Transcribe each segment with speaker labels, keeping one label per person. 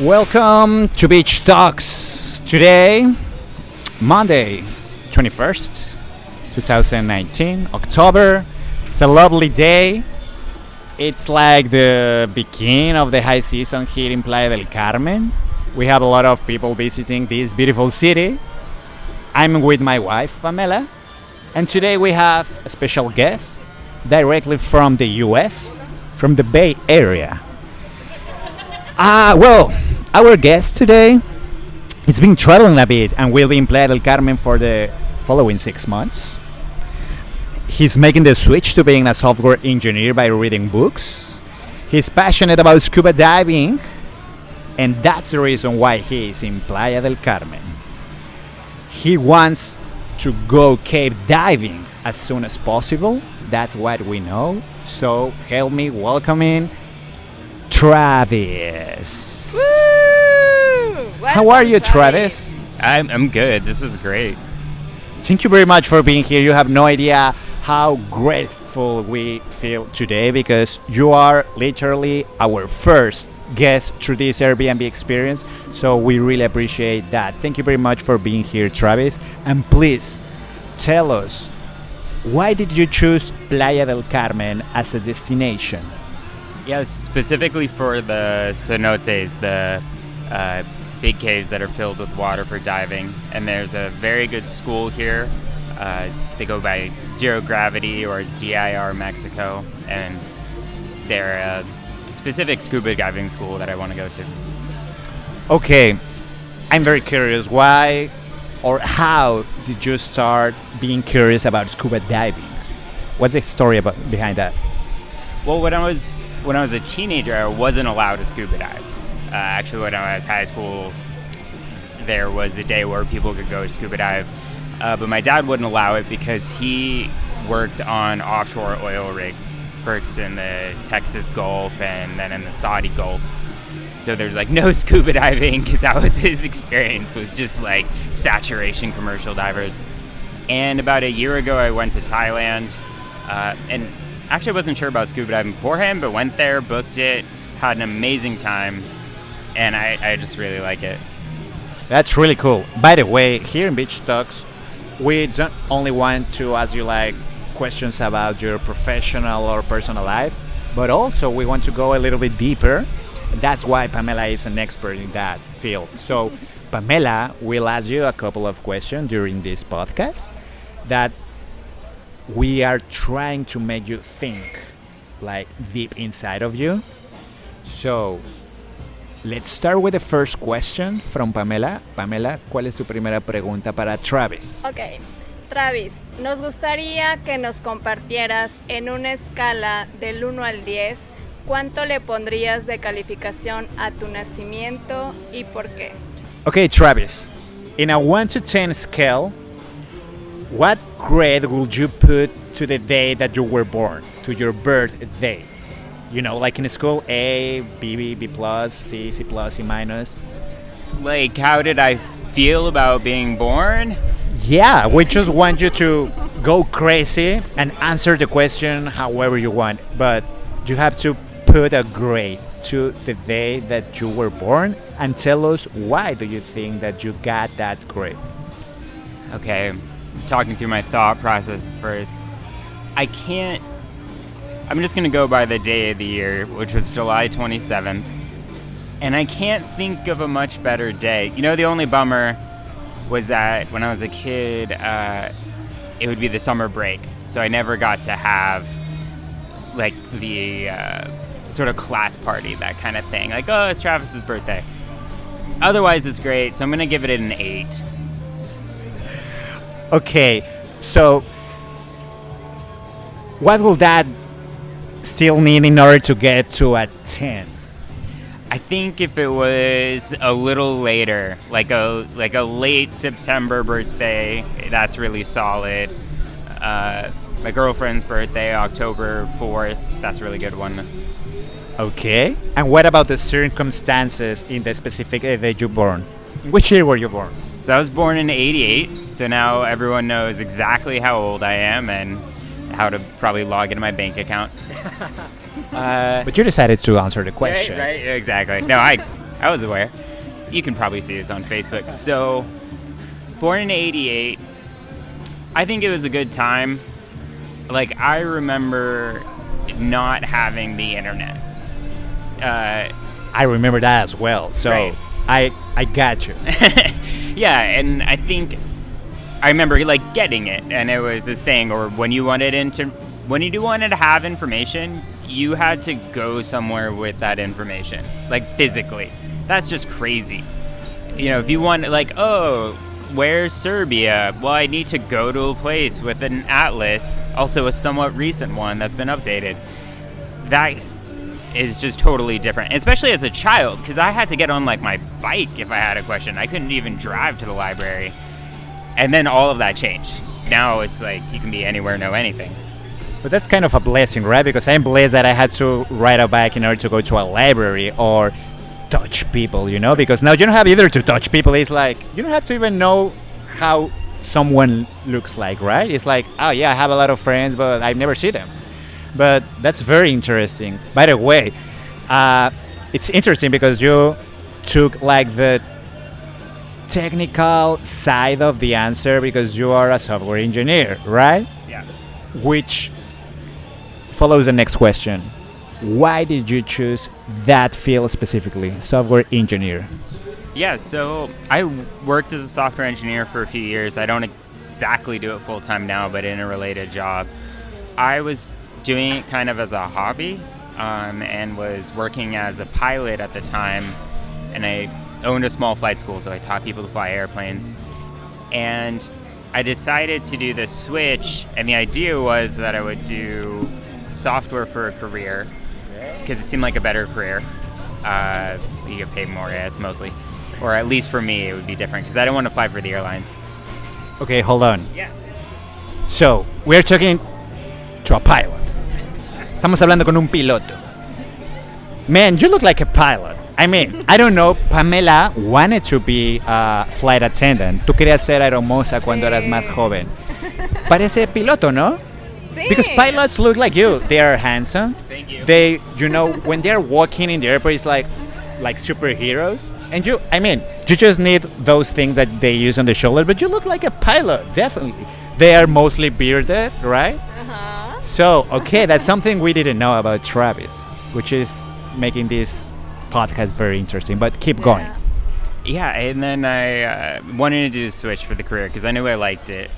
Speaker 1: Welcome to Beach Talks. Today, Monday, 21st, 2019, October. It's a lovely day. It's like the beginning of the high season here in Playa del Carmen. We have a lot of people visiting this beautiful city. I'm with my wife, Pamela, and today we have a special guest directly from the US, from the Bay Area. Our guest today has been traveling a bit and will be in Playa del Carmen for the following 6 months. He's making the switch to being a software engineer by reading books. He's passionate about scuba diving, and that's the reason why he is in Playa del Carmen. He wants to go cave diving as soon as possible. That's what we know. So help me welcoming Travis.
Speaker 2: Woo!
Speaker 1: How are you, Travis?
Speaker 3: I'm good. This is great.
Speaker 1: Thank you very much for being here. You have no idea how grateful we feel today because you are literally our first guest through this Airbnb experience. So we really appreciate that. Thank you very much for being here, Travis. And please tell us, why did you choose Playa del Carmen as a destination?
Speaker 3: Yeah, specifically for the cenotes, the big caves that are filled with water for diving. And there's a very good school here. They go by Zero Gravity or DIR Mexico. And they're a specific scuba diving school that I want to go to.
Speaker 1: Okay, I'm very curious. Why or how did you start being curious about scuba diving? What's the story behind that?
Speaker 3: Well, when I was a teenager, I wasn't allowed to scuba dive. Actually, when I was high school, there was a day where people could go scuba dive, but my dad wouldn't allow it because he worked on offshore oil rigs, first in the Texas Gulf and then in the Saudi Gulf. So there's like no scuba diving because that was his experience, was just like saturation commercial divers. And about a year ago, I went to Thailand, and actually I wasn't sure about scuba diving beforehand, but went there, booked it, had an amazing time, and I just really like it.
Speaker 1: That's really cool. By the way, here in Beach Talks, we don't only want to ask you like questions about your professional or personal life, but also we want to go a little bit deeper. That's why Pamela is an expert in that field. So Pamela will ask you a couple of questions during this podcast that we are trying to make you think like deep inside of you. So let's start with the first question from Pamela. Pamela, ¿cuál es tu primera pregunta para Travis?
Speaker 2: Ok, Travis, nos gustaría que nos compartieras en una escala del 1 al 10 cuánto le pondrías de calificación a tu nacimiento y por qué.
Speaker 1: Okay, Travis, in a 1 to 10 scale, what grade would you put to the day that you were born, to your birthday? You know, like in school, A, B, B plus, C, C plus, C minus.
Speaker 3: Like, how did I feel about being born?
Speaker 1: Yeah, we just want you to go crazy and answer the question however you want. But you have to put a grade to the day that you were born and tell us why do you think that you got that grade.
Speaker 3: Okay, I'm talking through my thought process first. I'm just going to go by the day of the year, which was July 27th. And I can't think of a much better day. You know, the only bummer was that when I was a kid, it would be the summer break. So I never got to have, like, the sort of class party, that kind of thing. Like, oh, it's Travis's birthday. Otherwise, it's great. So I'm going to give it an 8.
Speaker 1: Okay, so what will that still need in order to get to a 10?
Speaker 3: I think if it was a little later, like a late September birthday, that's really solid. My girlfriend's birthday, October 4th, that's a really good one.
Speaker 1: Okay, and what about the circumstances in the specific day that you were born? Which year were you born?
Speaker 3: So I was born in '88, so now everyone knows exactly how old I am and how to probably log into my bank account.
Speaker 1: But you decided to answer the question.
Speaker 3: Right, exactly. No, I I was aware. You can probably see this on Facebook. So, born in '88, I think it was a good time. Like, I remember not having the internet.
Speaker 1: I remember that as well. So
Speaker 3: Right.
Speaker 1: I got you.
Speaker 3: Yeah, and I think I remember like getting it, and it was this thing. Or when you wanted to have information, you had to go somewhere with that information, like physically. That's just crazy. You know, if you want, like, oh, where's Serbia? Well, I need to go to a place with an atlas, also a somewhat recent one that's been updated. That is just totally different, especially as a child, because I had to get on like my bike if I had a question. I couldn't even drive to the library. And then all of that changed. Now it's like you can be anywhere, know anything.
Speaker 1: But that's kind of a blessing, right? Because I'm blessed that I had to ride a bike in order to go to a library or touch people, you know? Because now you don't have either to touch people. It's like, you don't have to even know how someone looks like, right? It's like, oh yeah, I have a lot of friends, but I've never seen them. But that's very interesting. By the way, it's interesting because you took like the technical side of the answer because you are a software engineer, right?
Speaker 3: Yeah.
Speaker 1: Which follows the next question. Why did you choose that field specifically, software engineer?
Speaker 3: Yeah, so I worked as a software engineer for a few years. I don't exactly do it full time now, but in a related job. I was doing it kind of as a hobby, and was working as a pilot at the time, and I owned a small flight school, so I taught people to fly airplanes. And I decided to do the switch, and the idea was that I would do software for a career, because it seemed like a better career. You get paid more, I guess, mostly. Or at least for me, it would be different, because I don't want to fly for the airlines.
Speaker 1: Okay, hold on.
Speaker 3: Yeah.
Speaker 1: So, we're talking to a pilot. Estamos hablando con un piloto. Man, you look like a pilot. I mean, I don't know, Pamela wanted to be a flight attendant. Tú querías ser aeromoza cuando eras más joven. Parece piloto, ¿no?
Speaker 2: Sí.
Speaker 1: Because pilots look like you. They are handsome.
Speaker 3: Thank you.
Speaker 1: They, you know, when they're walking in the airport, it's like superheroes. And you, I mean, you just need those things that they use on the shoulder, but you look like a pilot, definitely. They are mostly bearded, right?
Speaker 2: Ajá.
Speaker 1: So, okay, that's something we didn't know about Travis, which is making this podcast very interesting, but keep going.
Speaker 3: Yeah, and then I wanted to do the switch for the career because I knew I liked it.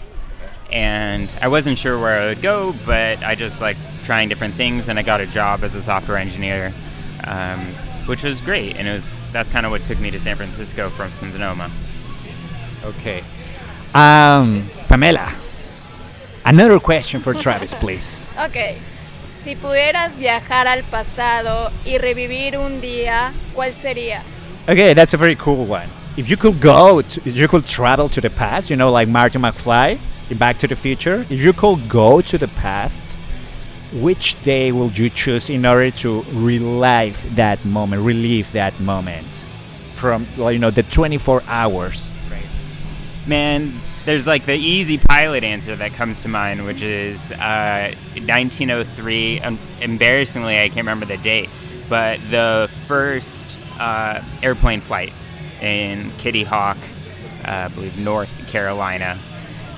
Speaker 3: And I wasn't sure where I would go, but I just like trying different things, and I got a job as a software engineer, which was great. And that's kind of what took me to San Francisco from Sonoma.
Speaker 1: Okay. Pamela, another question for Travis, please.
Speaker 2: Ok. Si pudieras viajar al pasado y revivir un día, ¿cuál sería?
Speaker 1: Okay, that's a very cool one. If you could travel to the past, you know, like Marty McFly in Back to the Future, if you could go to the past, which day would you choose in order to relive that moment from, well, you know, the 24 hours?
Speaker 3: Right. Man, there's like the easy pilot answer that comes to mind, which is 1903. Embarrassingly, I can't remember the date, but the first airplane flight in Kitty Hawk, I believe North Carolina.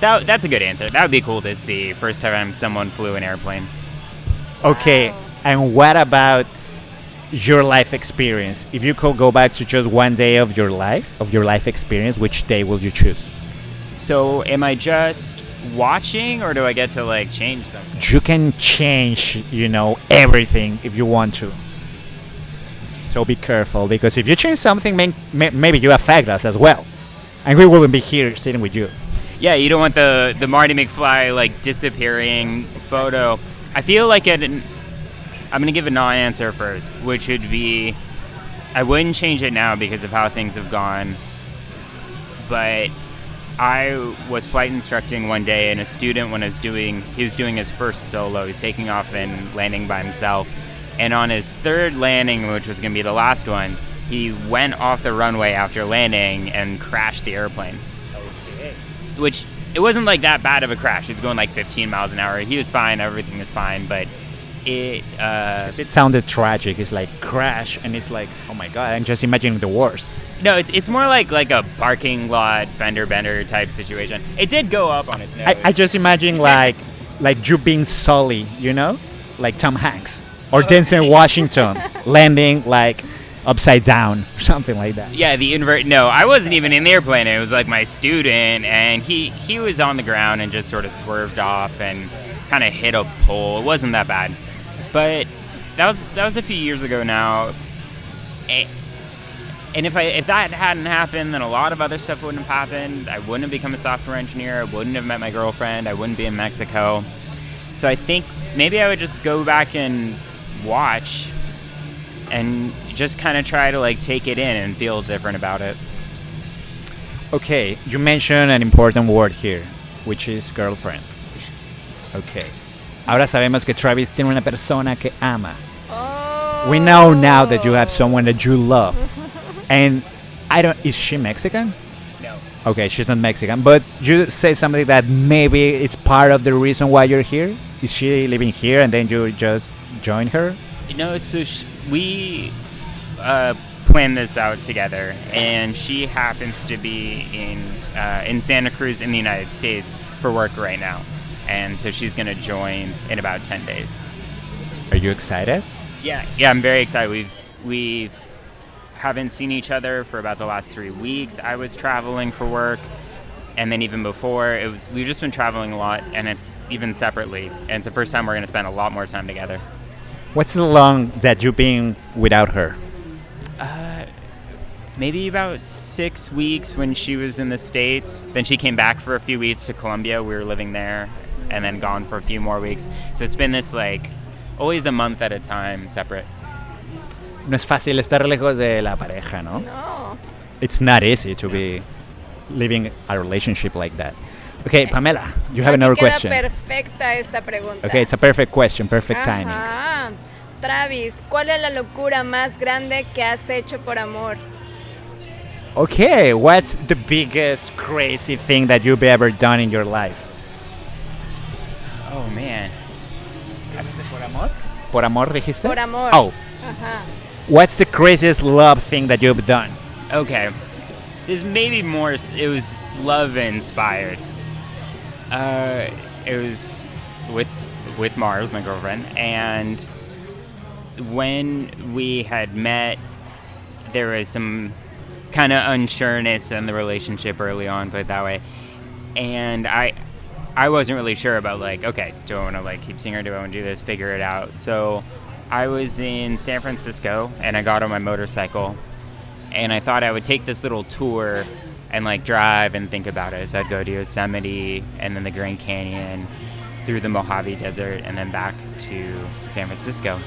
Speaker 3: That's a good answer. That would be cool to see. First time someone flew an airplane.
Speaker 1: Okay, and what about your life experience? If you could go back to just one day of your life experience, which day will you choose?
Speaker 3: So am I just watching, or do I get to like change something?
Speaker 1: You can change, you know, everything if you want to. So be careful, because if you change something, maybe you affect us as well, and we wouldn't be here sitting with you.
Speaker 3: Yeah, you don't want the Marty McFly like disappearing photo. I feel like I'm gonna give a non-answer first, which would be I wouldn't change it now because of how things have gone. But I was flight instructing one day, and a student, he was doing his first solo. He's taking off and landing by himself. And on his third landing, which was going to be the last one, he went off the runway after landing and crashed the airplane.
Speaker 1: Okay.
Speaker 3: Which, it wasn't like that bad of a crash. He was going like 15 miles an hour. He was fine. Everything was fine. But It
Speaker 1: 'Cause it sounded tragic. It's like crash, and it's like, oh my god, I'm just imagining the worst.
Speaker 3: no, it's more like a parking lot fender bender type situation. It did go up on its nose.
Speaker 1: I just imagine like you being Sully, you know, like Tom Hanks or Denzel Washington landing like upside down or something like that.
Speaker 3: Yeah, the invert. No, I wasn't even in the airplane. It was like my student, and he was on the ground and just sort of swerved off and kind of hit a pole. It wasn't that bad, but that was a few years ago now. And if that hadn't happened, then a lot of other stuff wouldn't have happened. I wouldn't have become a software engineer. I wouldn't have met my girlfriend. I wouldn't be in Mexico. So I think maybe I would just go back and watch and just kind of try to like take it in and feel different about it.
Speaker 1: Okay, you mentioned an important word here, which is girlfriend. Okay. Ahora sabemos que Travis tiene una persona que ama.
Speaker 2: Oh.
Speaker 1: We know now that you have someone that you love. And is she Mexican?
Speaker 3: No.
Speaker 1: Okay, she's not Mexican, but you say something that maybe it's part of the reason why you're here? Is she living here and then you just join her?
Speaker 3: No, so we planned this out together, and she happens to be in Santa Cruz in the United States for work right now. And so she's going to join in about 10 days.
Speaker 1: Are you excited?
Speaker 3: Yeah, I'm very excited. We've haven't seen each other for about the last 3 weeks. I was traveling for work, and then even before, we've just been traveling a lot, and it's even separately. And it's the first time we're going to spend a lot more time together.
Speaker 1: What's the long that you've been without her?
Speaker 3: Maybe about 6 weeks when she was in the States. Then she came back for a few weeks to Colombia. We were living there, and then gone for a few more weeks. So it's been this like always a month at a time separate.
Speaker 1: No es fácil estar lejos de la pareja, ¿no?
Speaker 2: No.
Speaker 1: It's not easy to be living a relationship like that. Okay, Pamela, you have another question.
Speaker 2: Queda perfecta esta pregunta.
Speaker 1: Okay, it's a perfect question, perfect timing.
Speaker 2: Ajá. Travis, ¿cuál es la locura más grande que has hecho por amor?
Speaker 1: Okay, what's the biggest crazy thing that you've ever done in your life?
Speaker 3: Oh man.
Speaker 1: ¿Por amor? ¿Por amor dijiste?
Speaker 2: Por amor.
Speaker 1: Oh.
Speaker 2: Ajá.
Speaker 1: What's the craziest love thing that you've done?
Speaker 3: Okay. There's maybe more. It was love inspired. It was with Mars, my girlfriend, and when we had met, there was some kind of unsureness in the relationship early on, put it that way. And I wasn't really sure about like, okay, do I want to like keep seeing her? Do I want to do this? Figure it out. So I was in San Francisco and I got on my motorcycle and I thought I would take this little tour and like drive and think about it. So I'd go to Yosemite and then the Grand Canyon, through the Mojave Desert, and then back to San Francisco.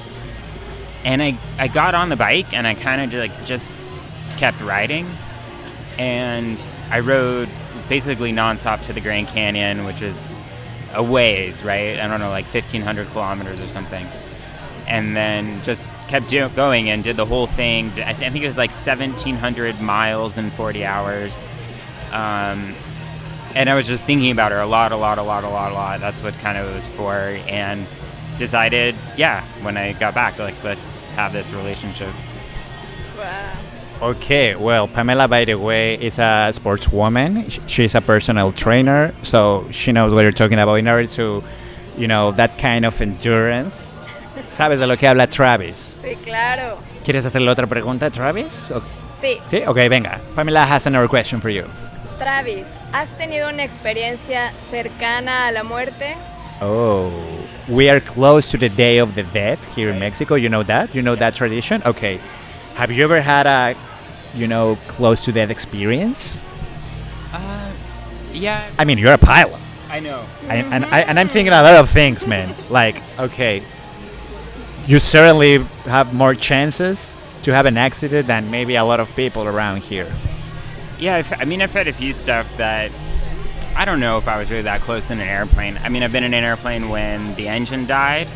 Speaker 3: And I got on the bike and I kind of just kept riding, and I rode basically nonstop to the Grand Canyon, which is a ways, right? I don't know, like 1,500 kilometers or something. And then just kept going and did the whole thing. I think it was like 1,700 miles in 40 hours. And I was just thinking about her a lot. That's what kind of it was for. And decided, yeah, when I got back, like, let's have this relationship.
Speaker 2: Wow.
Speaker 1: Okay, well, Pamela, by the way, is a sportswoman. She's a personal trainer, so she knows what you're talking about in order to, that kind of endurance. ¿Sabes de lo que habla Travis?
Speaker 2: Sí, claro.
Speaker 1: ¿Quieres hacerle otra pregunta, Travis?
Speaker 2: Sí.
Speaker 1: Sí, okay, venga. Pamela has another question for you.
Speaker 2: Travis, ¿has tenido una experiencia cercana a la muerte?
Speaker 1: Oh, we are close to the Day of the Dead here in Mexico. You know that? You know that tradition? Okay. Have you ever had a, close to death experience?
Speaker 3: Yeah.
Speaker 1: I mean, you're a pilot.
Speaker 3: I know.
Speaker 1: And I'm thinking a lot of things, man. Like, okay, you certainly have more chances to have an accident than maybe a lot of people around here.
Speaker 3: Yeah, I've had a few stuff that I don't know if I was really that close in an airplane. I mean, I've been in an airplane when the engine died,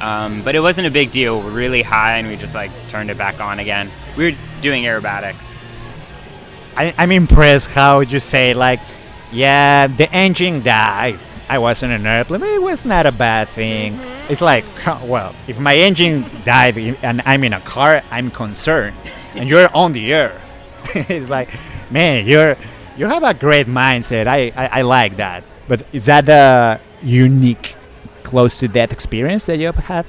Speaker 3: but it wasn't a big deal. We're really high, and we just like turned it back on again. We were doing aerobatics.
Speaker 1: I'm impressed how you say, like, yeah, the engine died. I was in an airplane. It was not a bad thing. It's like, well, if my engine died and I'm in a car, I'm concerned, and you're on the air. It's like, man, you have a great mindset. I like that. But is that the unique close to death experience that you have had?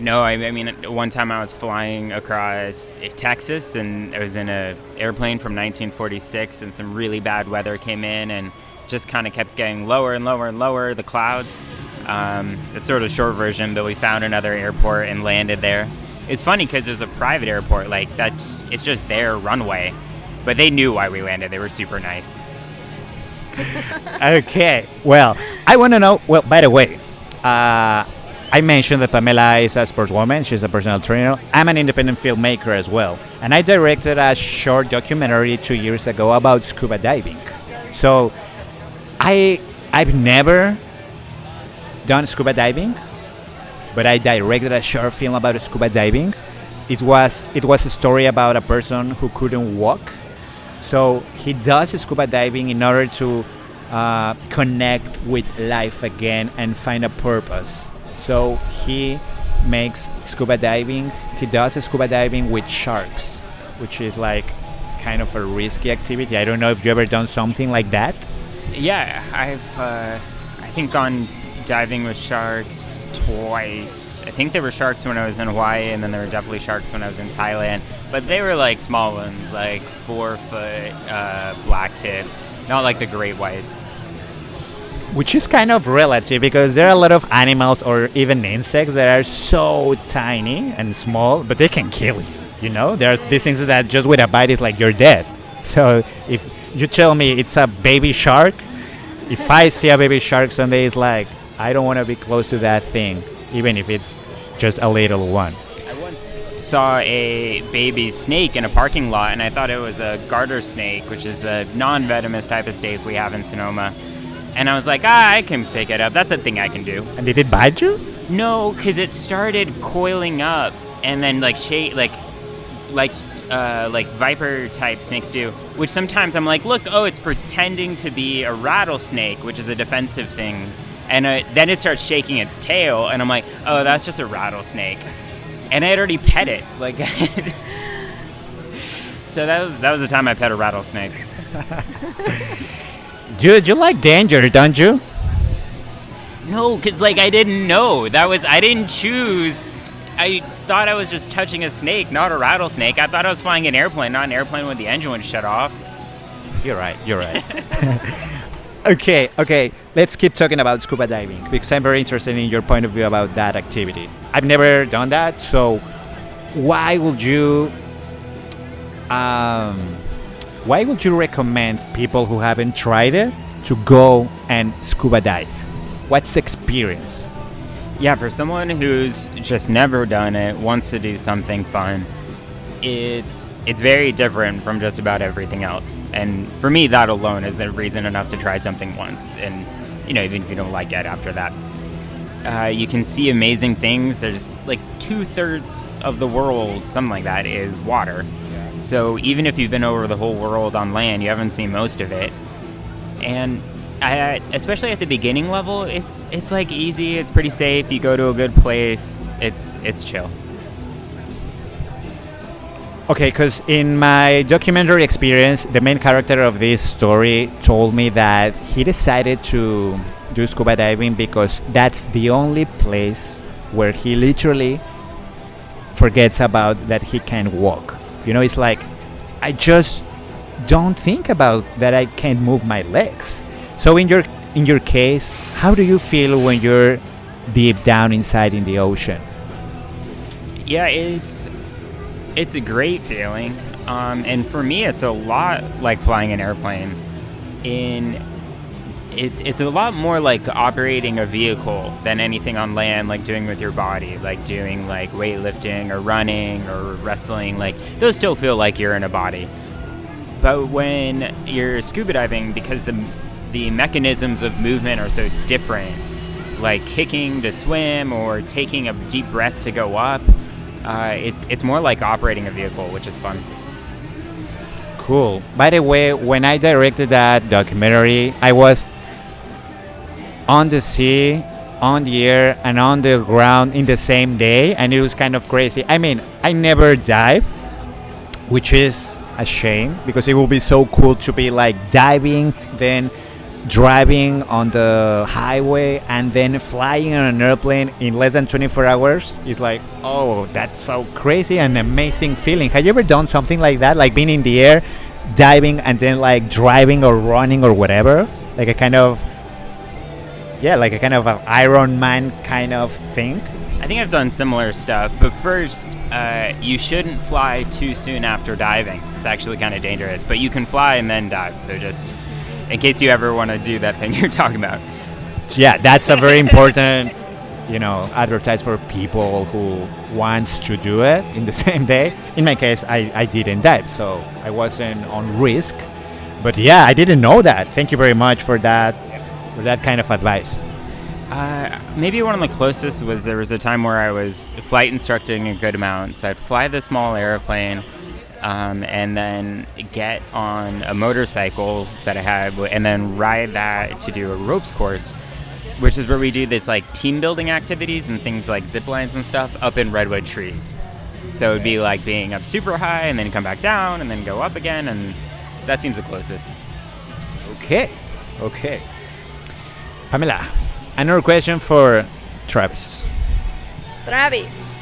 Speaker 3: No, I mean, one time I was flying across Texas, and I was in an airplane from 1946, and some really bad weather came in, and just kind of kept getting lower and lower and lower, the clouds. It's sort of a short version, but we found another airport and landed there. It's funny because it was a private airport, like it's just their runway, but they knew why we landed. They were super nice.
Speaker 1: Okay, well, I want to know. Well, by the way, I mentioned that Pamela is a sportswoman. She's a personal trainer. I'm an independent filmmaker as well, and I directed a short documentary 2 years ago about scuba diving. So, I've never done scuba diving, but I directed a short film about scuba diving. It was a story about a person who couldn't walk, so he does scuba diving in order to connect with life again and find a purpose. So he makes scuba diving. He does scuba diving with sharks, which is like kind of a risky activity. I don't know if you ever done something like that.
Speaker 3: Yeah, I've I think gone diving with sharks twice. I think there were sharks when I was in Hawaii, and then there were definitely sharks when I was in Thailand. But they were like small ones, like 4-foot black tip, not like the great whites.
Speaker 1: Which is kind of relative because there are a lot of animals or even insects that are so tiny and small, but they can kill you. You know, there's these things that just with a bite is like you're dead. So if you tell me it's a baby shark, if I see a baby shark someday, it's like I don't want to be close to that thing, even if it's just a little one.
Speaker 3: I once saw a baby snake in a parking lot, and I thought it was a garter snake, which is a non-venomous type of snake we have in Sonoma. And I was like, I can pick it up. That's a thing I can do.
Speaker 1: And did it bite you?
Speaker 3: No, because it started coiling up and then like viper type snakes do. Which sometimes I'm like, look, it's pretending to be a rattlesnake, which is a defensive thing. And then it starts shaking its tail, and I'm like, oh, that's just a rattlesnake. And I had already pet it, like. So that was the time I pet a rattlesnake.
Speaker 1: Dude, you like danger, don't you?
Speaker 3: No, because, like, I didn't know. I didn't choose. I thought I was just touching a snake, not a rattlesnake. I thought I was flying an airplane, not an airplane when the engine would shut off.
Speaker 1: You're right. Okay. Let's keep talking about scuba diving because I'm very interested in your point of view about that activity. I've never done that, so why would you recommend people who haven't tried it to go and scuba dive? What's the experience?
Speaker 3: Yeah, for someone who's just never done it, wants to do something fun, it's very different from just about everything else. And for me, that alone is a reason enough to try something once. And, even if you don't like it after that. You can see amazing things. There's like 2/3 of the world, something like that, is water. So even if you've been over the whole world on land, you haven't seen most of it. And especially at the beginning level, it's like easy. It's pretty safe. You go to a good place. It's chill.
Speaker 1: Okay, because in my documentary experience, the main character of this story told me that he decided to do scuba diving because that's the only place where he literally forgets about that he can walk. It's like, I just don't think about that I can't move my legs. So in your case, how do you feel when you're deep down inside in the ocean?
Speaker 3: Yeah, it's a great feeling. And for me, it's a lot like flying an airplane. It's a lot more like operating a vehicle than anything on land, like doing with your body, like doing like weightlifting or running or wrestling. Like those still feel like you're in a body. But when you're scuba diving, because the mechanisms of movement are so different, like kicking to swim or taking a deep breath to go up, it's more like operating a vehicle, which is fun.
Speaker 1: Cool. By the way, when I directed that documentary, I was on the sea on the air and on the ground in the same day, and it was kind of crazy. I mean, I never dive, which is a shame because it will be so cool to be like diving, then driving on the highway, and then flying on an airplane in less than 24 hours. Is like, oh, that's so crazy and amazing feeling. Have you ever done something like that, like being in the air, diving, and then like driving or running or whatever, like a kind of an Iron Man kind of thing?
Speaker 3: I think I've done similar stuff, but first, you shouldn't fly too soon after diving. It's actually kind of dangerous, but you can fly and then dive, so just in case you ever want to do that thing you're talking about.
Speaker 1: Yeah, that's a very important, advertise for people who wants to do it in the same day. In my case, I didn't dive, so I wasn't on risk. But yeah, I didn't know that. Thank you very much for that kind of advice.
Speaker 3: Maybe one of the closest was there was a time where I was flight instructing a good amount. So I'd fly the small airplane and then get on a motorcycle that I had and then ride that to do a ropes course, which is where we do this like team building activities and things like zip lines and stuff up in redwood trees. So it'd be like being up super high and then come back down and then go up again, and that seems the closest.
Speaker 1: Okay. Pamela, another question for Travis.
Speaker 2: Travis,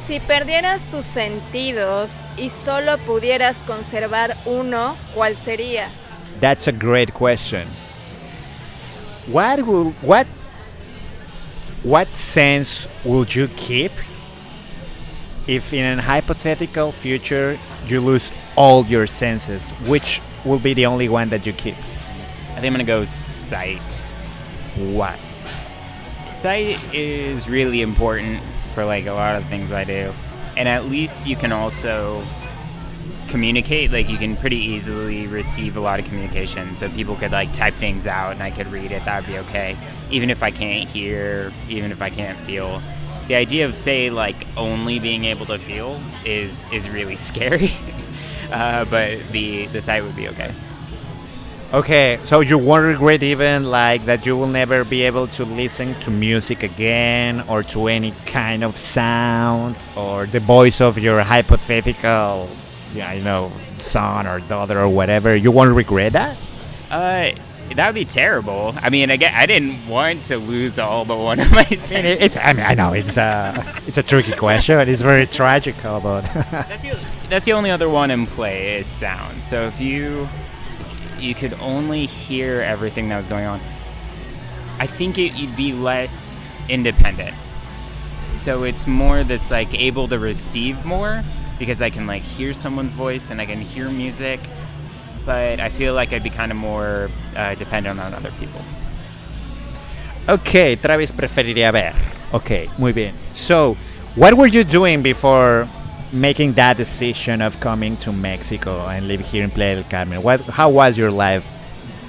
Speaker 2: si perdieras tus sentidos y solo pudieras conservar uno, ¿cuál sería?
Speaker 1: That's a great question. What sense would you keep if in a hypothetical future you lose all your senses? Which will be the only one that you keep?
Speaker 3: I think I'm gonna go sight.
Speaker 1: What?
Speaker 3: Sight is really important for like a lot of things I do, and at least you can also communicate. Like you can pretty easily receive a lot of communication, so people could like type things out and I could read it. That would be okay, even if I can't hear, even if I can't feel. The idea of say like only being able to feel is really scary, but the sight would be okay.
Speaker 1: Okay, so you won't regret even like that you will never be able to listen to music again or to any kind of sound or the voice of your hypothetical, son or daughter or whatever. You won't regret that?
Speaker 3: That would be terrible. I mean, again, I didn't want to lose all but one of my senses.
Speaker 1: I know it's a tricky question. It's very tragical, but
Speaker 3: that's the only other one in play is sound. So if you could only hear everything that was going on, I think you'd be less independent. So it's more this like able to receive more because I can like hear someone's voice and I can hear music, but I feel like I'd be kind of more dependent on other people.
Speaker 1: Okay, Travis preferiría ver. Okay, muy bien. So, what were you doing before making that decision of coming to Mexico and live here in Playa del Carmen? How was your life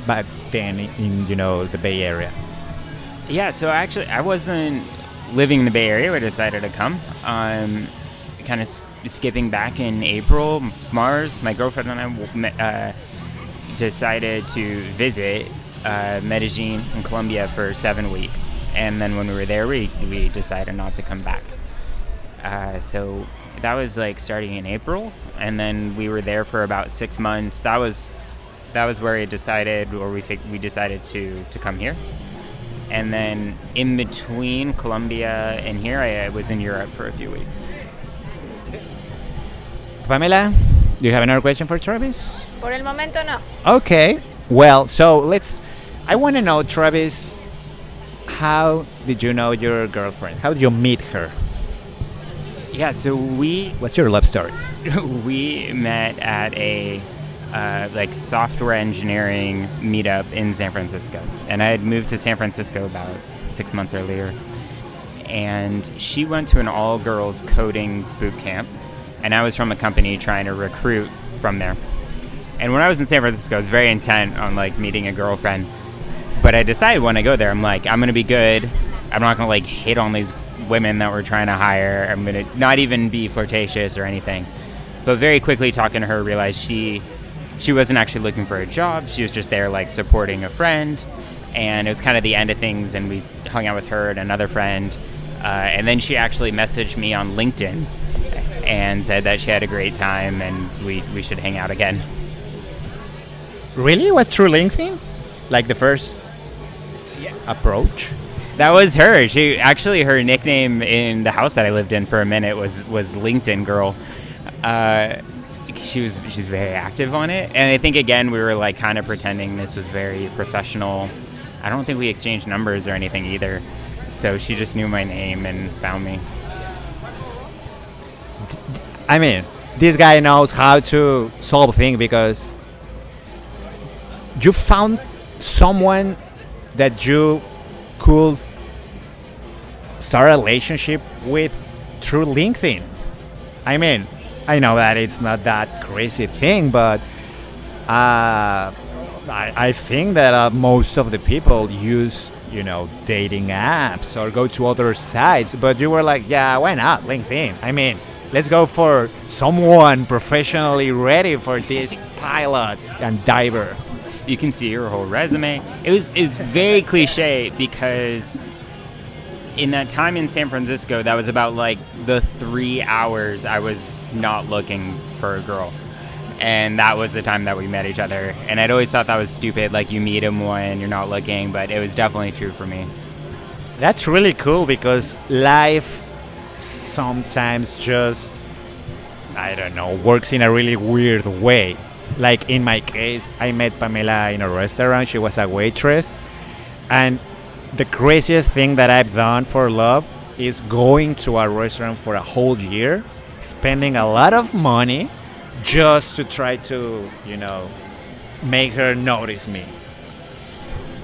Speaker 1: back then in the Bay Area?
Speaker 3: Yeah, so actually I wasn't living in the Bay Area when I decided to come. Kind of skipping back in April, Mars, my girlfriend and I decided to visit Medellin in Colombia for 7 weeks, and then when we were there we decided not to come back. So that was like starting in April, and then we were there for about 6 months. That was where we decided to come here. And then in between Colombia and here, I was in Europe for a few weeks.
Speaker 1: Pamela, do you have another question for Travis?
Speaker 2: Por el momento no.
Speaker 1: Okay. Well, so I want to know, Travis, how did you know your girlfriend? How did you meet her?
Speaker 3: Yeah, so
Speaker 1: What's your love story?
Speaker 3: we met at a software engineering meetup in San Francisco, and I had moved to San Francisco about 6 months earlier, and she went to an all-girls coding boot camp, and I was from a company trying to recruit from there. And when I was in San Francisco, I was very intent on like meeting a girlfriend, but I decided when I go there, I'm gonna be good. I'm not gonna like hit on these women that we're trying to hire. I'm gonna not even be flirtatious or anything. But very quickly talking to her, realized she wasn't actually looking for a job. She was just there like supporting a friend, and it was kind of the end of things, and we hung out with her and another friend, and then she actually messaged me on LinkedIn and said that she had a great time and we should hang out again.
Speaker 1: Really? Was through LinkedIn? Like the first approach?
Speaker 3: That was her. She actually, her nickname in the house that I lived in for a minute was LinkedIn Girl. She's very active on it, and I think again we were like kind of pretending this was very professional. I don't think we exchanged numbers or anything either, so she just knew my name and found me.
Speaker 1: I mean, this guy knows how to solve things because you found someone that you could start a relationship with through LinkedIn. I mean, I know that it's not that crazy thing, but I think that most of the people use, dating apps or go to other sites. But you were like, yeah, why not LinkedIn? I mean, let's go for someone professionally ready for this pilot and diver.
Speaker 3: You can see her whole resume. It was very cliche because in that time in San Francisco, that was about like the 3 hours I was not looking for a girl. And that was the time that we met each other. And I'd always thought that was stupid, like you meet him when you're not looking, but it was definitely true for me.
Speaker 1: That's really cool because life sometimes just, I don't know, works in a really weird way. Like in my case, I met Pamela in a restaurant. She was a waitress. And the craziest thing that I've done for love is going to a restaurant for a whole year, spending a lot of money just to try to, make her notice me.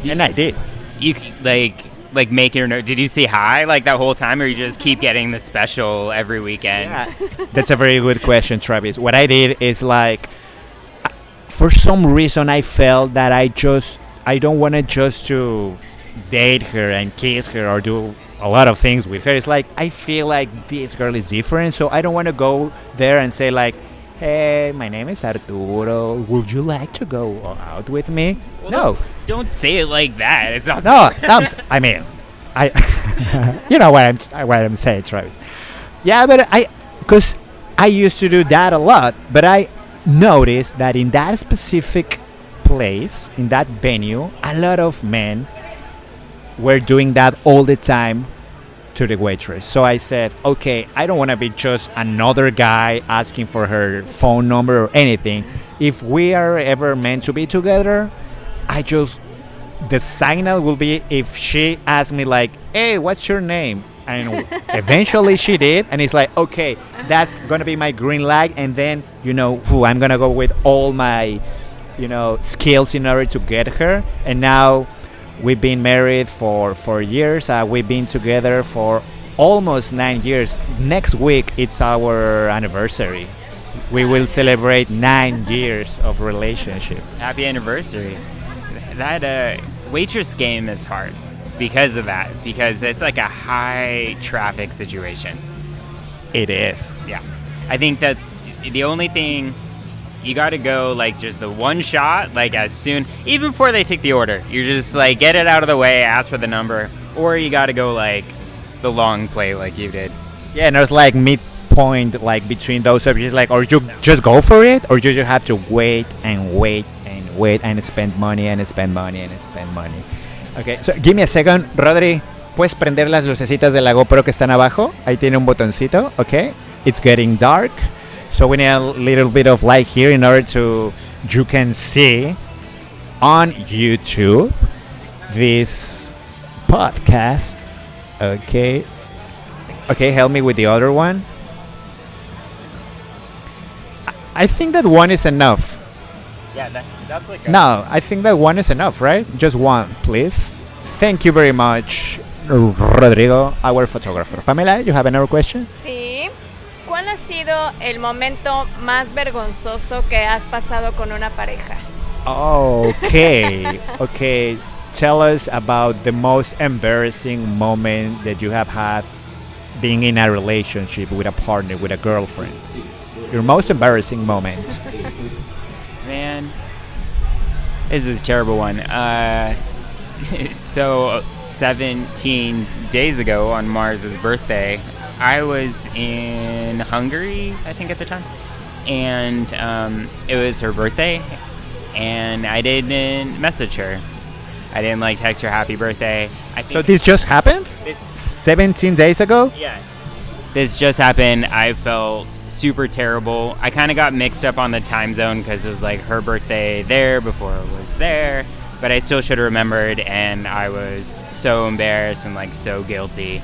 Speaker 1: And I did.
Speaker 3: You like make her know. Did you say hi like that whole time, or you just keep getting the special every weekend?
Speaker 1: Yeah. That's a very good question, Travis. What I did is like, for some reason, I felt that I don't want to just to date her and kiss her or do a lot of things with her. It's like, I feel like this girl is different, so I don't want to go there and say like, hey, my name is Arturo. Would you like to go out with me?
Speaker 3: Well,
Speaker 1: No.
Speaker 3: Don't say it like that. It's not.
Speaker 1: No, I mean, you know what I'm saying, Travis. Yeah, but because I used to do that a lot, but I noticed that in that specific place, in that venue, a lot of men were doing that all the time to the waitress. So I said, okay, I don't want to be just another guy asking for her phone number or anything. If we are ever meant to be together, the signal will be if she asks me like, hey, what's your name? And eventually she did, and it's like, okay, that's gonna be my green light, and then I'm gonna go with all my skills in order to get her. And now we've been married for 4 years. We've been together for almost 9 years. Next week it's our anniversary. We will celebrate 9 years of relationship.
Speaker 3: Happy anniversary. That waitress game is hard because of that, because it's like a high traffic situation.
Speaker 1: It is.
Speaker 3: Yeah. I think that's the only thing. You got to go like just the one shot, like as soon, even before they take the order. You're just like, get it out of the way, ask for the number. Or you got to go like the long play like you did.
Speaker 1: Yeah, and there's like midpoint like between those options, like, or you just go for it, or you just have to wait and wait and wait and spend money and spend money and spend money. Okay, so give me a second, Rodri. ¿Puedes prender las lucecitas de la GoPro que están abajo? Ahí tiene un botoncito, okay? It's getting dark. So we need a little bit of light here in order you can see on YouTube this podcast. Okay. Okay, help me with the other one. I think that one is enough.
Speaker 3: Yeah, that's like
Speaker 1: No, I think that one is enough, right? Just one, please. Thank you very much, Rodrigo, our photographer. Pamela, you have another question?
Speaker 2: Sí. ¿Cuál ha sido el momento más vergonzoso que has pasado con una pareja?
Speaker 1: Okay. Okay. Tell us about the most embarrassing moment that you have had being in a relationship with a partner, with a girlfriend. Your most embarrassing moment.
Speaker 3: Man, this is a terrible one. So 17 days ago on Mars's birthday, I was in Hungary, I think at the time, and it was her birthday, and I didn't message her. I didn't like text her happy birthday.
Speaker 1: So this just happened? 17 days ago?
Speaker 3: Yeah. This just happened. I felt super terrible. I kind of got mixed up on the time zone because it was like her birthday there before it was there, but I still should have remembered, and I was so embarrassed and like so guilty.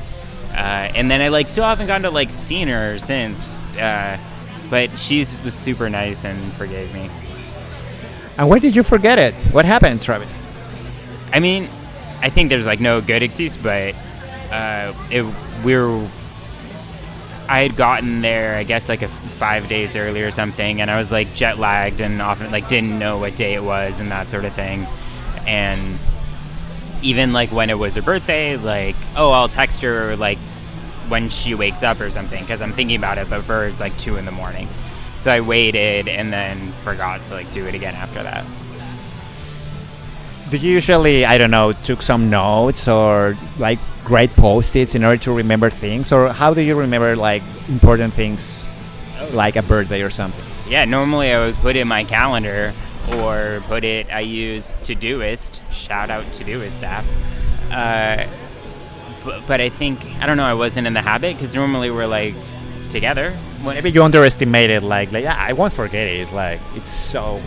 Speaker 3: And then I like still haven't gotten to like seen her since, but she was super nice and forgave me.
Speaker 1: And why did you forget it? What happened, Travis?
Speaker 3: I mean, I think there's like no good excuse, but I had gotten there, I guess, like 5 days earlier or something, and I was like jet lagged and often like didn't know what day it was and that sort of thing. And even like when it was her birthday, like, oh, I'll text her like when she wakes up or something because I'm thinking about it, but for her it's like 2 a.m. So I waited and then forgot to like do it again after that.
Speaker 1: Do you usually, I don't know, took some notes or like write post-its in order to remember things? Or how do you remember like important things like a birthday or something?
Speaker 3: Yeah, normally I would put it in my calendar or I use Todoist, shout out Todoist app. But I think, I don't know, I wasn't in the habit because normally we're like together.
Speaker 1: Maybe you underestimated like yeah, I won't forget it. It's like, it's so...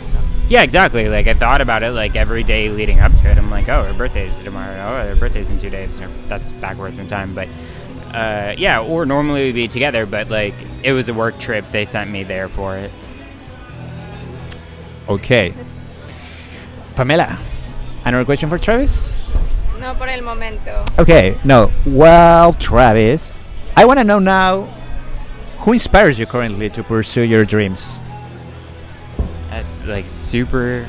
Speaker 3: Yeah, exactly. Like I thought about it like every day leading up to it. I'm like, oh, her birthday's tomorrow. Oh, her birthday's in 2 days. That's backwards in time. But yeah, or normally we'd be together. But like it was a work trip. They sent me there for it.
Speaker 1: Okay. Pamela, another question for Travis?
Speaker 2: No por el momento.
Speaker 1: Okay, no. Well, Travis, I want to know now, who inspires you currently to pursue your dreams?
Speaker 3: That's like super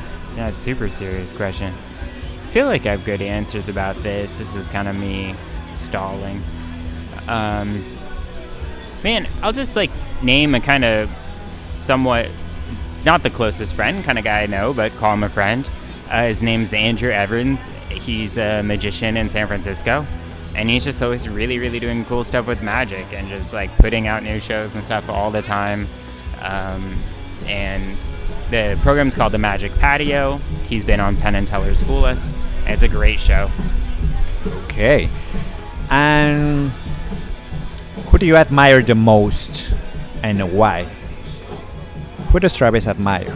Speaker 3: serious question. I feel like I have good answers about this. This is kind of me stalling. Man, I'll just like name a kind of somewhat, not the closest friend kind of guy I know, but call him a friend. His name's Andrew Evans. He's a magician in San Francisco. And he's just always really, really doing cool stuff with magic and just like putting out new shows and stuff all the time. And the program's called The Magic Patio. He's been on Penn and Teller's Fool Us. And it's a great show.
Speaker 1: Okay. And who do you admire the most and why? Who does Travis admire?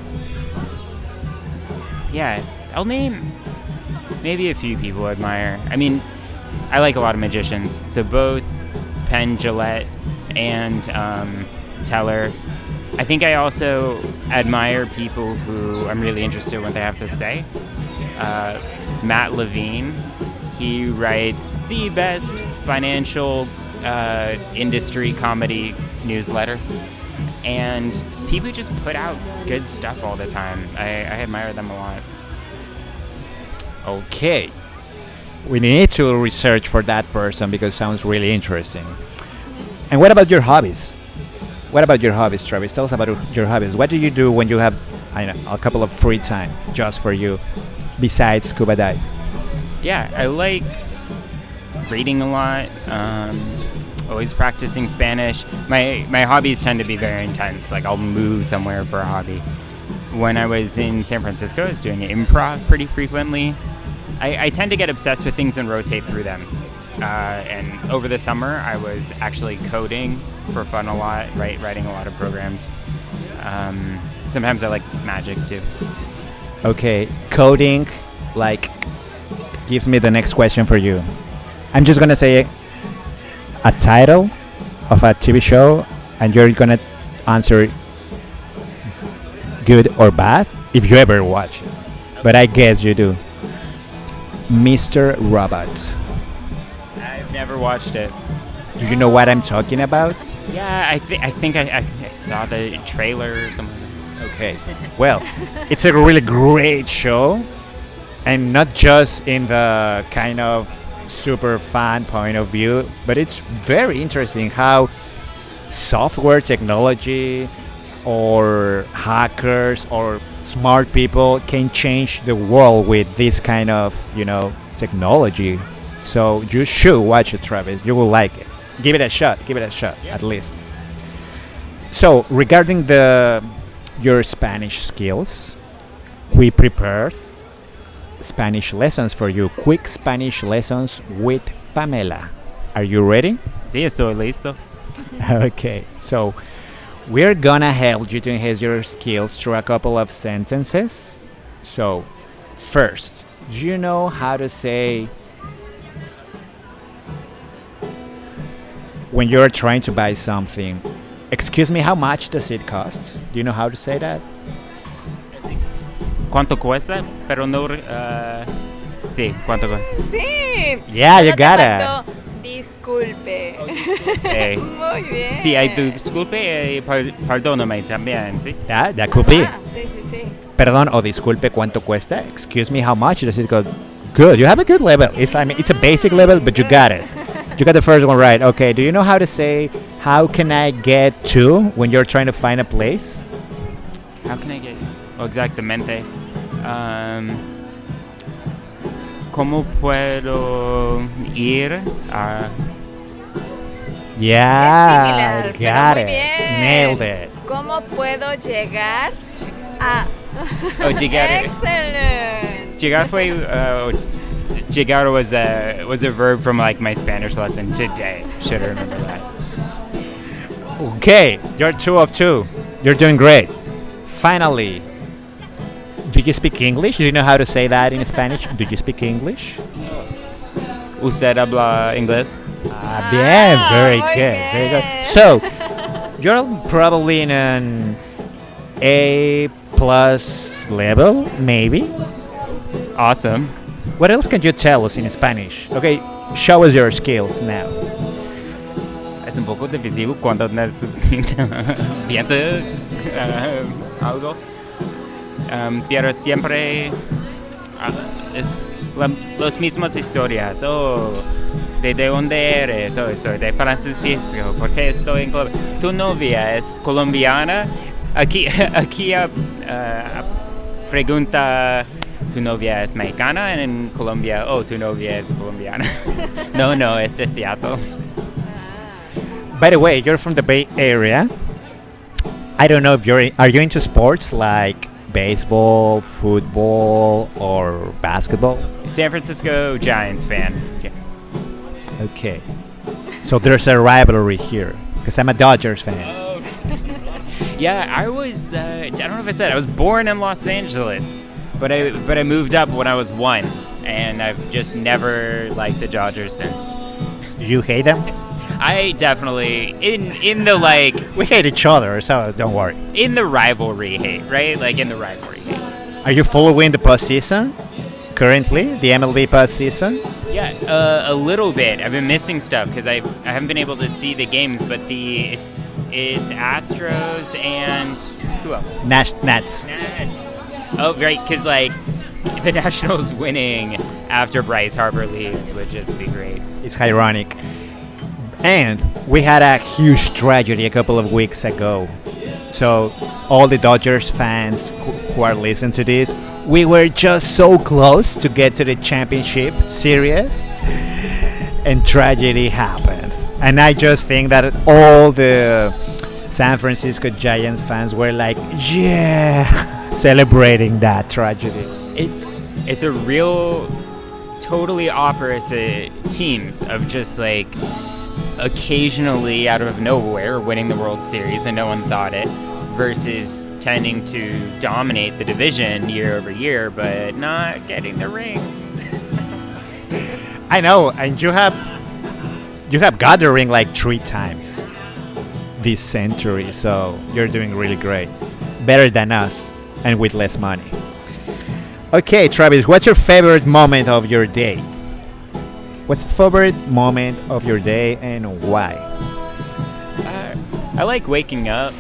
Speaker 3: Yeah, I'll name maybe a few people I admire. I mean, I like a lot of magicians. So both Penn Jillette and Teller. I think I also admire people who I'm really interested in what they have to say. Matt Levine, he writes the best financial industry comedy newsletter. And people just put out good stuff all the time. I admire them a lot.
Speaker 1: Okay. We need to research for that person because it sounds really interesting. And what about your hobbies? What about your hobbies, Travis? Tell us about your hobbies. What do you do when you have, I don't know, a couple of free time just for you besides scuba dive?
Speaker 3: Yeah, I like reading a lot. Always practicing Spanish. My hobbies tend to be very intense. Like I'll move somewhere for a hobby. When I was in San Francisco, I was doing improv pretty frequently. I tend to get obsessed with things and rotate through them. And over the summer, I was actually coding for fun a lot, writing a lot of programs. Sometimes I like magic too.
Speaker 1: Okay, coding, like, gives me the next question for you. I'm just gonna say a title of a TV show, and you're gonna answer good or bad if you ever watch it. But I guess you do. Mr. Robot.
Speaker 3: I've never watched it.
Speaker 1: Do you know what I'm talking about?
Speaker 3: Yeah, I think I saw the trailer or something.
Speaker 1: Okay. Well, it's a really great show, and not just in the kind of super fan point of view, but it's very interesting how software technology or hackers or smart people can change the world with this kind of, technology. So you should watch it, Travis. You will like it. Give it a shot. Give it a shot, at least. So regarding the your Spanish skills, we prepared Spanish lessons for you. Quick Spanish lessons with Pamela. Are you ready?
Speaker 3: Sí, estoy listo.
Speaker 1: Okay, so we're gonna help you to enhance your skills through a couple of sentences. So, first, do you know how to say when you're trying to buy something? Excuse me, how much does it cost? Do you know how to say that?
Speaker 3: ¿Cuánto cuesta? Pero no... sí, ¿cuánto cuesta?
Speaker 2: Sí.
Speaker 1: Yeah, you
Speaker 2: Solo te
Speaker 1: got it.
Speaker 2: faltó disculpe.
Speaker 3: Eh,
Speaker 2: Muy bien.
Speaker 3: sí, hay disculpe y perdóname también, ¿sí?
Speaker 1: That could be.
Speaker 2: Ah, sí, sí, sí.
Speaker 1: Perdón o disculpe, ¿cuánto cuesta? Excuse me, how much does it cost? Good, you have a good level. It's a basic level, but you got it. You got the first one right. Okay, do you know how to say, how can I get to when you're trying to find a place?
Speaker 3: How can I get... Oh, exactamente. ¿Cómo puedo ir a...
Speaker 1: Yeah,
Speaker 2: Es similar, pero
Speaker 1: got
Speaker 2: muy
Speaker 1: it.
Speaker 2: bien.
Speaker 1: Nailed it.
Speaker 2: ¿Cómo puedo llegar a...?
Speaker 3: Oh, llegar.
Speaker 2: Excellent.
Speaker 3: Llegar fue... llegar was a verb from like my Spanish lesson today. Should remember that.
Speaker 1: Okay, you're 2 of 2. You're doing great. Finally, do you speak English? Do you know how to say that in Spanish? Do you speak English?
Speaker 3: ¿Usted habla inglés?
Speaker 1: Bien, very
Speaker 2: muy
Speaker 1: good, very good.
Speaker 2: bien.
Speaker 1: So, you're probably in an A plus level, maybe.
Speaker 3: Awesome.
Speaker 1: What else can you tell us in Spanish? Okay, show us your skills now.
Speaker 3: Es un poco difícil cuando necesito piensa algo. Pero siempre es las mismas historias. Oh, ¿de dónde eres? Oh, soy de Francisco. ¿Por qué estoy en Colombia? ¿Tu novia es colombiana? Aquí pregunta, ¿tu novia es mexicana? En Colombia, oh, ¿tu novia es colombiana? No, es de Seattle.
Speaker 1: By the way, you're from the Bay Area. I don't know if are you into sports like baseball, football, or basketball?
Speaker 3: San Francisco Giants fan. Yeah.
Speaker 1: Okay. So there's a rivalry here because I'm a Dodgers fan.
Speaker 3: Yeah, I was. I don't know if I said I was born in Los Angeles, but I moved up when I was 1, and I've just never liked the Dodgers since.
Speaker 1: You hate them?
Speaker 3: I definitely in the like
Speaker 1: We hate each other, so don't worry.
Speaker 3: in the rivalry hate, right? Like in the rivalry hate.
Speaker 1: Are you following the postseason currently? The MLB postseason?
Speaker 3: Yeah, a little bit. I've been missing stuff because I haven't been able to see the games, but it's Astros and who else?
Speaker 1: Nats.
Speaker 3: Nats. Oh, right, because like the Nationals winning after Bryce Harper leaves would just be great.
Speaker 1: It's ironic. And we had a huge tragedy a couple of weeks ago. So all the Dodgers fans who are listening to this, we were just so close to get to the championship series, and tragedy happened. And I just think that all the San Francisco Giants fans were like, yeah, celebrating that tragedy.
Speaker 3: It's a real totally opposite teams of just like occasionally out of nowhere winning the World Series and no one thought it, versus tending to dominate the division year over year but not getting the ring.
Speaker 1: I know, and you have got the ring like 3 times this century, so you're doing really great. Better than us, and with less money. Okay, Travis, what's your favorite moment of your day? What's the favorite moment of your day and why?
Speaker 3: I like waking up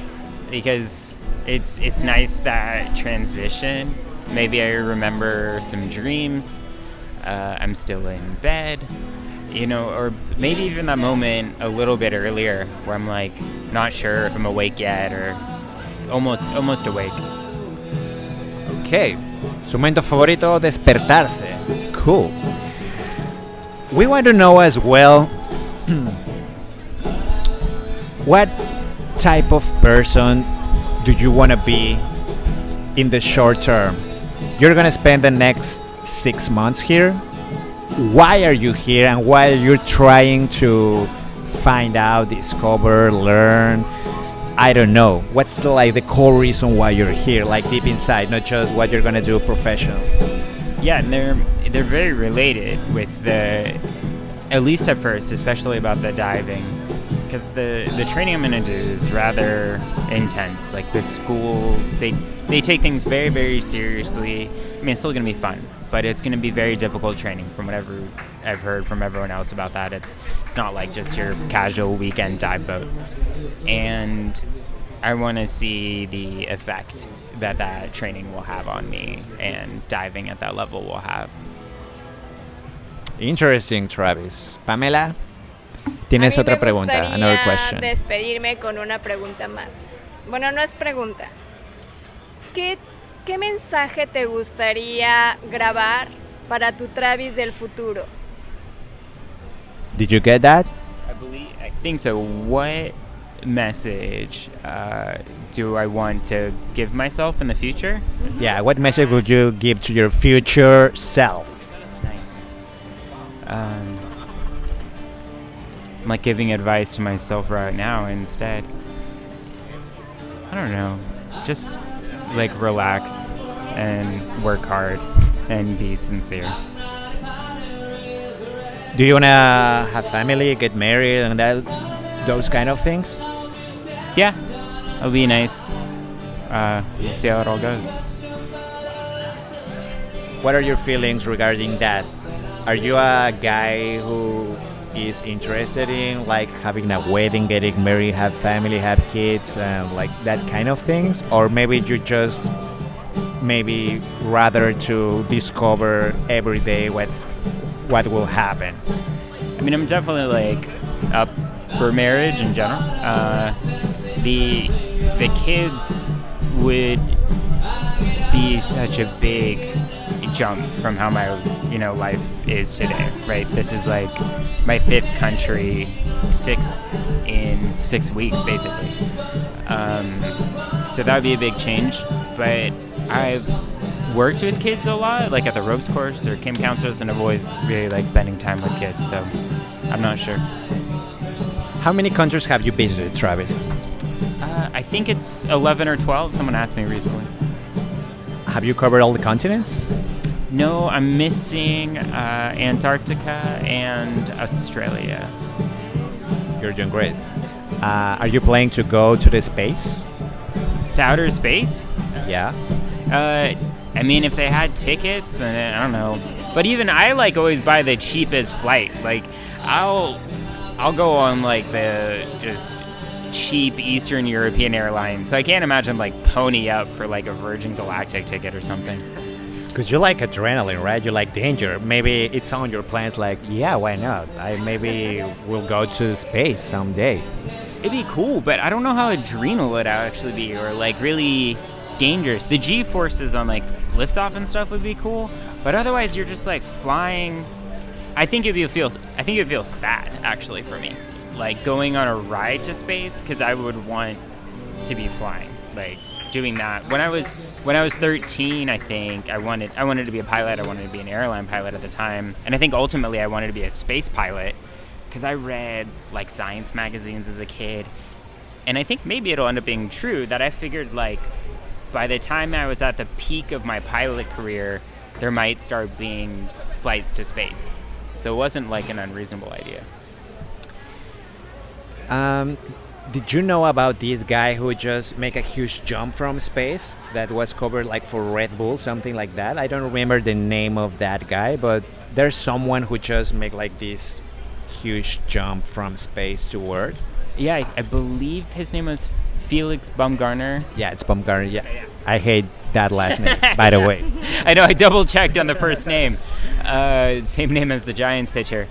Speaker 3: because it's nice that transition. Maybe I remember some dreams. I'm still in bed, or maybe even that moment a little bit earlier where I'm like not sure if I'm awake yet or almost awake.
Speaker 1: Okay, su momento favorito, despertarse. Cool. We want to know as well what type of person do you want to be in the short term? You're going to spend the next 6 months here. Why are you here and why are you trying to find out, discover, learn? I don't know. What's the core reason why you're here, like deep inside, not just what you're going to do professional?
Speaker 3: Yeah, and they're very related with at least at first, especially about the diving, because the training I'm going to do is rather intense. Like the school, they take things very, very seriously. I mean, it's still going to be fun, but it's going to be very difficult training from whatever I've heard from everyone else about that. It's not like just your casual weekend dive boat. And I want to see the effect that training will have on me and diving at that level will have.
Speaker 1: Interesting, Travis. Pamela, tienes otra pregunta, another question.
Speaker 2: Despedirme con una pregunta más. Bueno, no es pregunta. ¿Qué mensaje te gustaría grabar para tu Travis del futuro?
Speaker 1: Did you get that?
Speaker 3: I think so. What message do I want to give myself in the future?
Speaker 1: Yeah, what message would you give to your future self?
Speaker 3: Nice. I'm like giving advice to myself right now instead. I don't know. Just like relax and work hard and be sincere.
Speaker 1: Do you want to have family, get married, and those kind of things?
Speaker 3: Yeah, it'll be nice. We'll see how it all goes.
Speaker 1: What are your feelings regarding that? Are you a guy who is interested in like having a wedding, getting married, have family, have kids, and like that kind of things? Or maybe you just maybe rather to discover every day what will happen?
Speaker 3: I mean, I'm definitely like up for marriage in general. The kids would be such a big jump from how my life is today, right? This is like my 5th country, 6th in 6 weeks basically. So that would be a big change. But I've worked with kids a lot, like at the ropes course or camp counselors, and I've always really liked spending time with kids, so I'm not sure.
Speaker 1: How many countries have you visited, Travis?
Speaker 3: I think it's 11 or 12. Someone asked me recently.
Speaker 1: Have you covered all the continents?
Speaker 3: No, I'm missing Antarctica and Australia.
Speaker 1: You're doing great. Are you planning to go to the space?
Speaker 3: To outer space?
Speaker 1: Yeah.
Speaker 3: I mean, if they had tickets, I don't know. But even I like always buy the cheapest flight. Like, I'll go on like the just cheap Eastern European airlines. So I can't imagine like pony up for like a Virgin Galactic ticket or something.
Speaker 1: Because you like adrenaline, right? You like danger. Maybe it's on your plans like, yeah, why not? I maybe will go to space someday.
Speaker 3: It'd be cool, but I don't know how adrenal it'd actually be or like really dangerous. The G-forces on like liftoff and stuff would be cool, but otherwise you're just like flying. I think it'd feel sad actually for me, like going on a ride to space, because I would want to be flying, like doing that. When I was 13, I think I wanted to be a pilot. I wanted to be an airline pilot at the time, and I think ultimately I wanted to be a space pilot because I read like science magazines as a kid, and I think maybe it'll end up being true that I figured like by the time I was at the peak of my pilot career, there might start being flights to space. So it wasn't like an unreasonable idea.
Speaker 1: Did you know about this guy who just make a huge jump from space that was covered like for Red Bull, something like that? I don't remember the name of that guy, but there's someone who just make like this huge jump from space to Earth.
Speaker 3: Yeah, I believe his name was Felix Baumgartner.
Speaker 1: Yeah, it's Baumgartner. Yeah. I hate that last name, by the way.
Speaker 3: I know, I double checked on the first name. Same name as the Giants pitcher.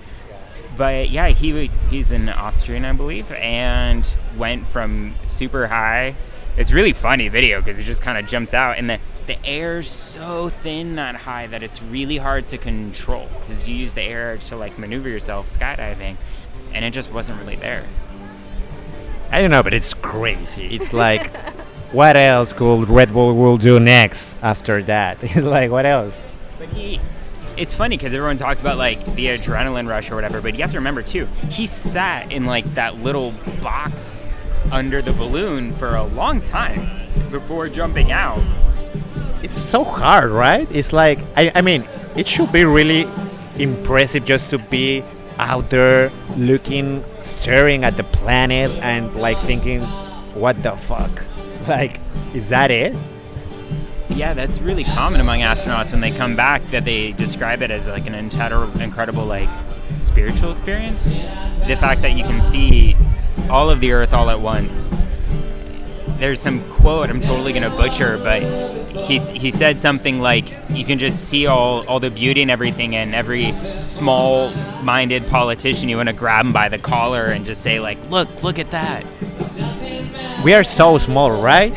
Speaker 3: But yeah, he's an Austrian, I believe, and went from super high. It's really funny video because he just kind of jumps out, and the air's so thin that high that it's really hard to control because you use the air to like maneuver yourself skydiving, and it just wasn't really there.
Speaker 1: I don't know, but it's crazy. It's like, what else could Red Bull will do next after that? It's like, what else?
Speaker 3: But it's funny because everyone talks about like the adrenaline rush or whatever, but you have to remember too, he sat in like that little box under the balloon for a long time before jumping out.
Speaker 1: It's so hard, right? It's like, I mean, it should be really impressive just to be out there looking, staring at the planet and like thinking, what the fuck? Like, is that it?
Speaker 3: Yeah, that's really common among astronauts when they come back, that they describe it as like an incredible like spiritual experience. The fact that you can see all of the Earth all at once. There's some quote I'm totally gonna butcher, but he said something like, you can just see all the beauty and everything, and every small-minded politician, you want to grab him by the collar and just say like, look at that.
Speaker 1: We are so small, right?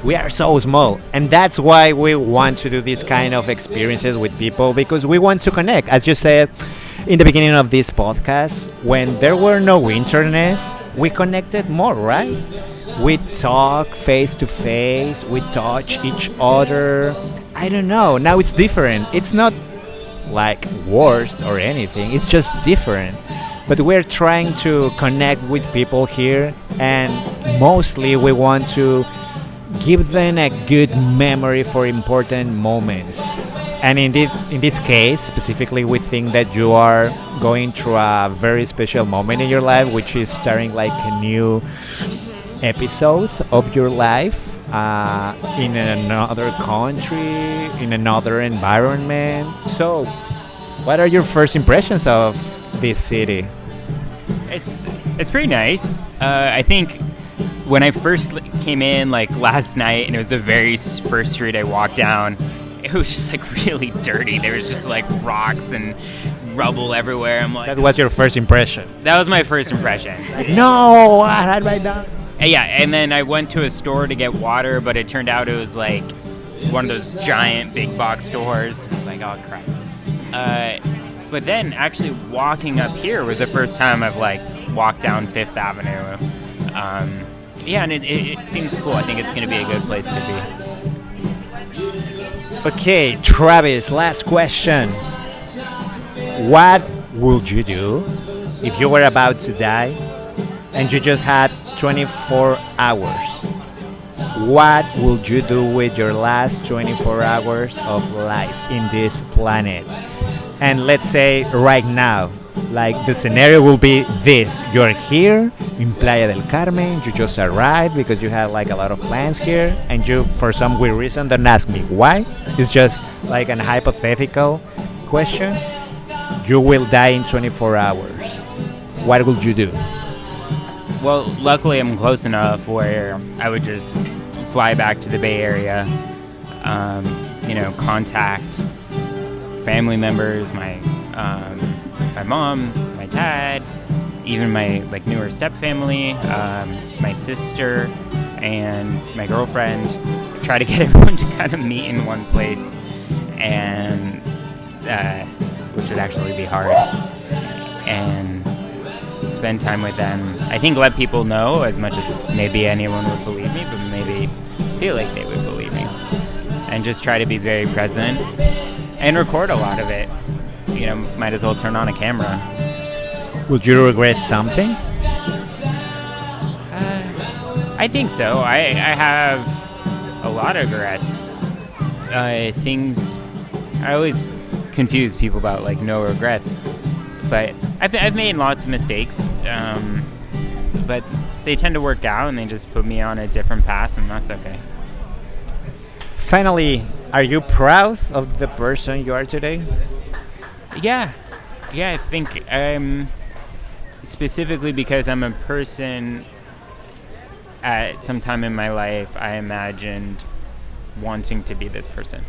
Speaker 1: We are so small, and that's why we want to do these kind of experiences with people, because we want to connect. As you said in the beginning of this podcast, when there were no internet, we connected more, right? We talk face to face, we touch each other. I don't know, now it's different. It's not like worse or anything, it's just different. But we're trying to connect with people here, and mostly we want to give them a good memory for important moments. And in this case, specifically, we think that you are going through a very special moment in your life, which is starting like a new episode of your life in another country, in another environment. So, what are your first impressions of this city?
Speaker 3: It's pretty nice. I think when I first came in, like last night, and it was the very first street I walked down, it was just like really dirty. There was just like rocks and rubble everywhere. I'm like,
Speaker 1: that was your first impression?
Speaker 3: That was my first impression.
Speaker 1: No, I had my down.
Speaker 3: Yeah, and then I went to a store to get water, but it turned out it was like one of those giant big box stores. I was like, oh crap. But then actually walking up here was the first time I've like walked down Fifth Avenue. Yeah, and it seems cool. I think it's going to be a good place to be.
Speaker 1: Okay, Travis, last question. What would you do if you were about to die and you just had 24 hours? What would you do with your last 24 hours of life in this planet? And let's say right now, like the scenario will be this: you're here in Playa del Carmen, you just arrived because you had like a lot of plans here, and you, for some weird reason, don't ask me why, it's just like an hypothetical question. You will die in 24 hours. What will you do?
Speaker 3: Well, luckily I'm close enough where I would just fly back to the Bay Area, contact family members, my mom, my dad, even my like newer step family, my sister, and my girlfriend. Try to get everyone to kind of meet in one place, and which would actually be hard, and spend time with them. I think let people know as much as maybe anyone would believe me, but maybe feel like they would believe me, and just try to be very present and record a lot of it. Might as well turn on a camera.
Speaker 1: Would you regret something?
Speaker 3: I think so. I have a lot of regrets. Things I always confuse people about like no regrets, but I've made lots of mistakes, but they tend to work out and they just put me on a different path, and that's okay.
Speaker 1: Finally, are you proud of the person you are today?
Speaker 3: Yeah, I think specifically because I'm a person at some time in my life I imagined wanting to be this person,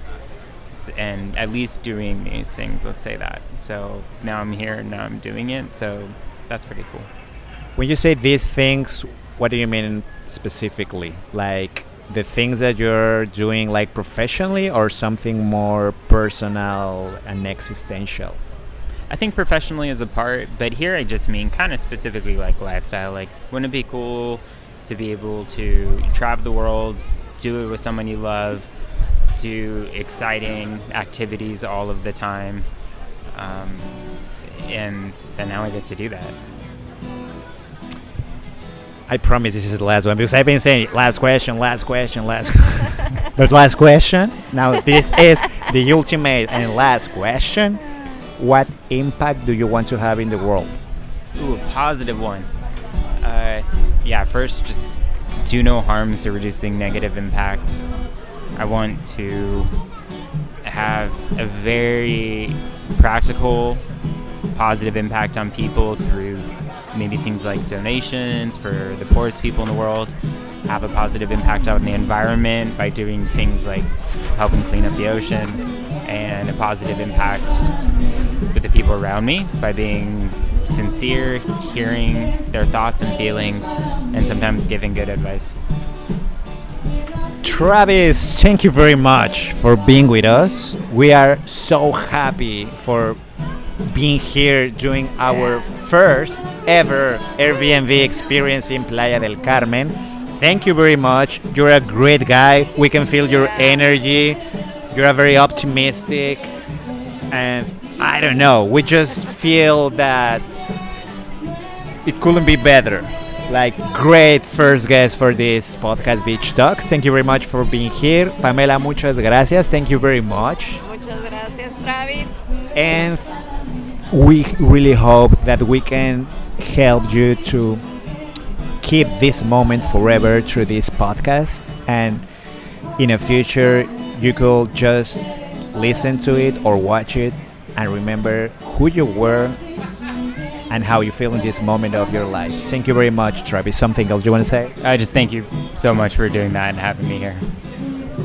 Speaker 3: and at least doing these things, let's say that. So now I'm here, now I'm doing it, so that's pretty cool.
Speaker 1: When you say these things, what do you mean specifically? Like the things that you're doing like professionally or something more personal and existential?
Speaker 3: I think professionally is a part, but here I just mean kind of specifically like lifestyle. Like, wouldn't it be cool to be able to travel the world, do it with someone you love, do exciting activities all of the time, and then now I get to do that.
Speaker 1: I promise this is the last one because I've been saying last question, last question, last but last question. Now this is the ultimate and last question. What impact do you want to have in the world?
Speaker 3: Ooh, a positive one. Yeah, first, just do no harm to reducing negative impact. I want to have a very practical, positive impact on people through maybe things like donations for the poorest people in the world, have a positive impact on the environment by doing things like helping clean up the ocean, and a positive impact with the people around me by being sincere, hearing their thoughts and feelings, and sometimes giving good advice.
Speaker 1: Travis, thank you very much for being with us. We are so happy for being here doing our first ever Airbnb experience in Playa del Carmen. Thank you very much. You're a great guy. We can feel your energy. You're a very optimistic, and I don't know, we just feel that it couldn't be better. Like, great first guest for this podcast, Beach Talks. Thank you very much for being here. Pamela, muchas gracias. Thank you very much.
Speaker 2: Muchas gracias, Travis.
Speaker 1: And we really hope that we can help you to keep this moment forever through this podcast. And in the future, you could just listen to it or watch it and remember who you were and how you feel in this moment of your life. Thank you very much, Travis. Something else you want to say?
Speaker 3: I just thank you so much for doing that and having me here.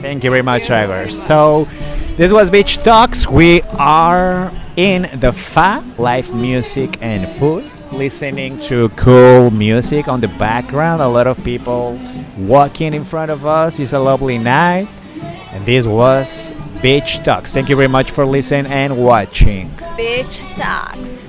Speaker 1: Thank you very much, Travis. So this was Beach Talks. We are in the FA, live music and food, listening to cool music on the background. A lot of people walking in front of us. It's a lovely night. And this was Beach Talks. Thank you very much for listening and watching.
Speaker 2: Beach Talks.